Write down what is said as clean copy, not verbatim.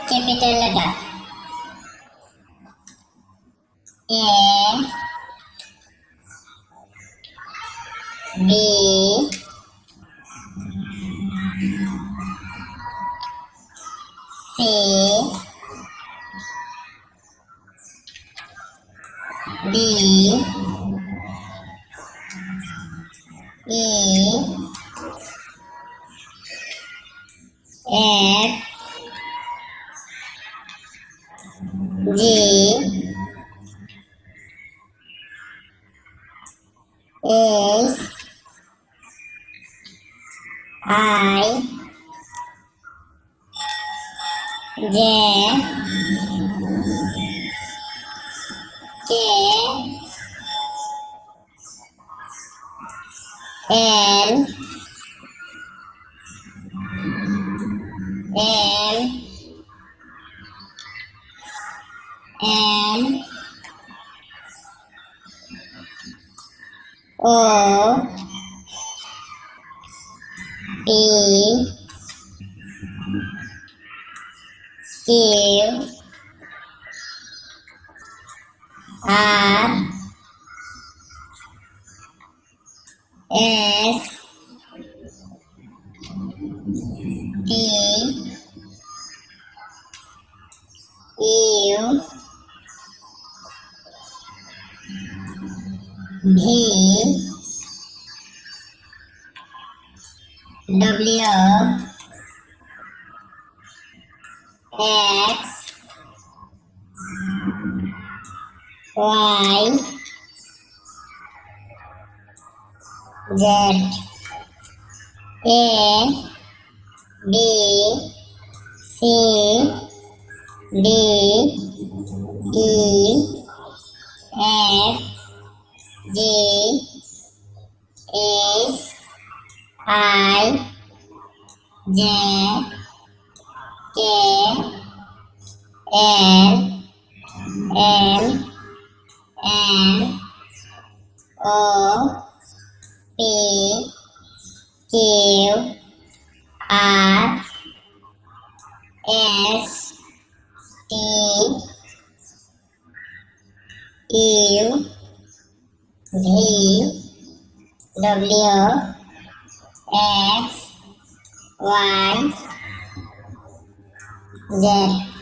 capital letter A, B, C, D, E, F, G, H, I, J, K, L, M, N, O, P, Q, R, S, T, U, V, W, X, Y, Z, A, B, C, D, E, F, G, H, I, J, K, L, M, N, O, P, Q, R, S, T, U, V, W, X, Y, Z.